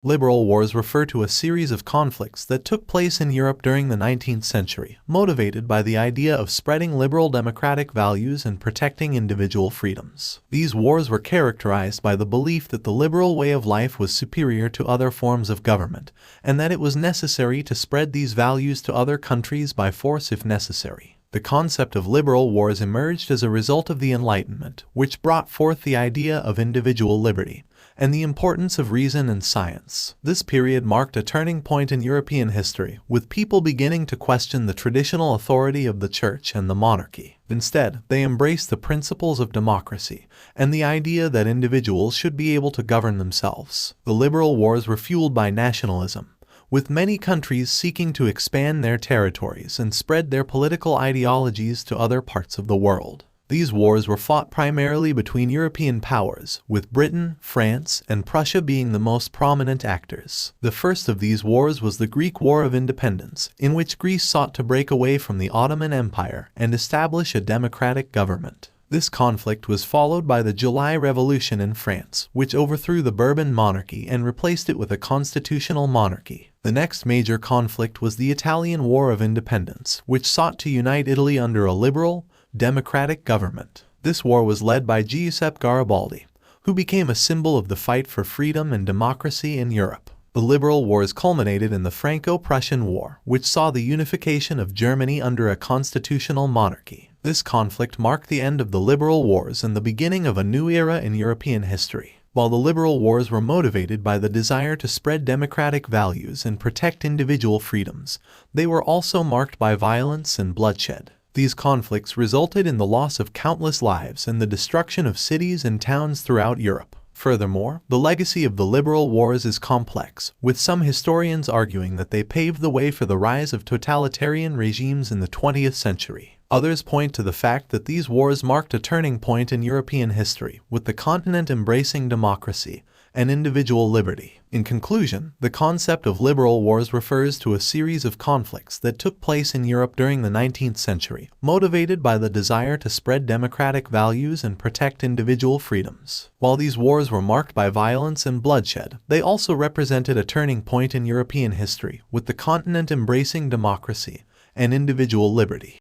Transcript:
Liberal wars refer to a series of conflicts that took place in Europe during the 19th century, motivated by the idea of spreading liberal democratic values and protecting individual freedoms. These wars were characterized by the belief that the liberal way of life was superior to other forms of government, and that it was necessary to spread these values to other countries by force if necessary. The concept of liberal wars emerged as a result of the Enlightenment, which brought forth the idea of individual liberty and the importance of reason and science. This period marked a turning point in European history, with people beginning to question the traditional authority of the church and the monarchy. Instead, they embraced the principles of democracy and the idea that individuals should be able to govern themselves. The liberal wars were fueled by nationalism, with many countries seeking to expand their territories and spread their political ideologies to other parts of the world. These wars were fought primarily between European powers, with Britain, France, and Prussia being the most prominent actors. The first of these wars was the Greek War of Independence, in which Greece sought to break away from the Ottoman Empire and establish a democratic government. This conflict was followed by the July Revolution in France, which overthrew the Bourbon monarchy and replaced it with a constitutional monarchy. The next major conflict was the Italian War of Independence, which sought to unite Italy under a liberal, democratic government. This war was led by Giuseppe Garibaldi, who became a symbol of the fight for freedom and democracy in Europe. The liberal wars culminated in the Franco-Prussian War, which saw the unification of Germany under a constitutional monarchy. This conflict marked the end of the liberal wars and the beginning of a new era in European history. While the liberal wars were motivated by the desire to spread democratic values and protect individual freedoms, they were also marked by violence and bloodshed. These conflicts resulted in the loss of countless lives and the destruction of cities and towns throughout Europe. Furthermore, the legacy of the liberal wars is complex, with some historians arguing that they paved the way for the rise of totalitarian regimes in the 20th century. Others point to the fact that these wars marked a turning point in European history, with the continent embracing democracy and individual liberty. In conclusion, the concept of liberal wars refers to a series of conflicts that took place in Europe during the 19th century, motivated by the desire to spread democratic values and protect individual freedoms. While these wars were marked by violence and bloodshed, they also represented a turning point in European history, with the continent embracing democracy and individual liberty.